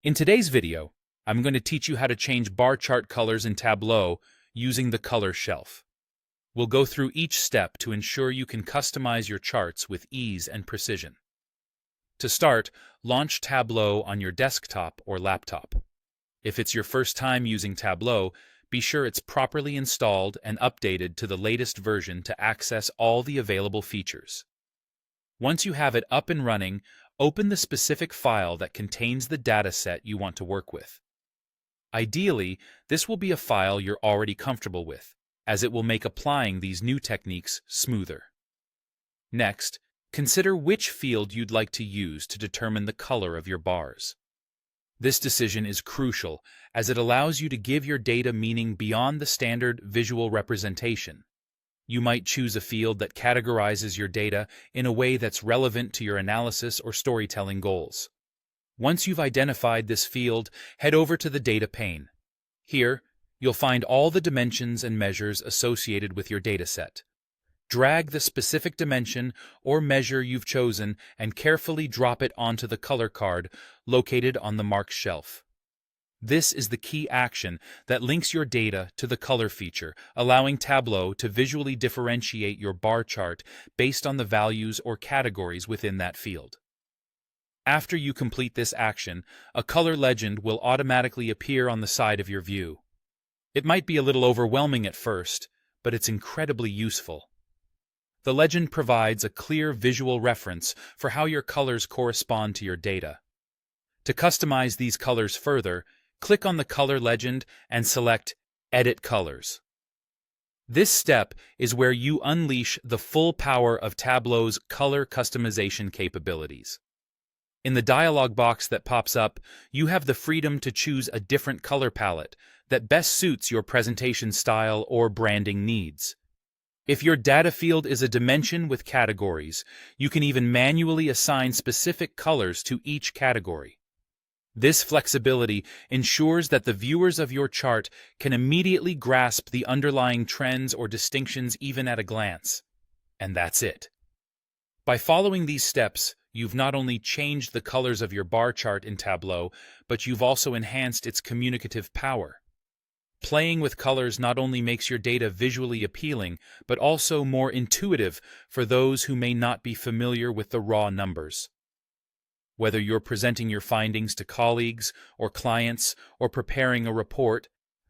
In today's video, I'm going to teach you how to change bar chart colors in Tableau using the color shelf. We'll go through each step to ensure you can customize your charts with ease and precision. To start, launch Tableau on your desktop or laptop. If it's your first time using Tableau, be sure it's properly installed and updated to the latest version to access all the available features. Once you have it up and running, open the specific file that contains the dataset you want to work with. Ideally, this will be a file you're already comfortable with, as it will make applying these new techniques smoother. Next, consider which field you'd like to use to determine the color of your bars. This decision is crucial, as it allows you to give your data meaning beyond the standard visual representation. You might choose a field that categorizes your data in a way that's relevant to your analysis or storytelling goals. Once you've identified this field, head over to the Data pane. Here, you'll find all the dimensions and measures associated with your dataset. Drag the specific dimension or measure you've chosen and carefully drop it onto the color card located on the marked shelf. This is the key action that links your data to the color feature, allowing Tableau to visually differentiate your bar chart based on the values or categories within that field. After you complete this action, a color legend will automatically appear on the side of your view. It might be a little overwhelming at first, but it's incredibly useful. The legend provides a clear visual reference for how your colors correspond to your data. To customize these colors further, click on the color legend and select Edit Colors. This step is where you unleash the full power of Tableau's color customization capabilities. In the dialog box that pops up, you have the freedom to choose a different color palette that best suits your presentation style or branding needs. If your data field is a dimension with categories, you can even manually assign specific colors to each category. This flexibility ensures that the viewers of your chart can immediately grasp the underlying trends or distinctions even at a glance. And that's it. By following these steps, you've not only changed the colors of your bar chart in Tableau, but you've also enhanced its communicative power. Playing with colors not only makes your data visually appealing, but also more intuitive for those who may not be familiar with the raw numbers. Whether you're presenting your findings to colleagues or clients or preparing a report,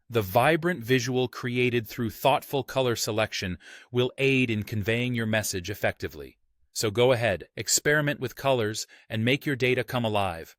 the vibrant visual created through thoughtful color selection will aid in conveying your message effectively. So go ahead, experiment with colors, and make your data come alive.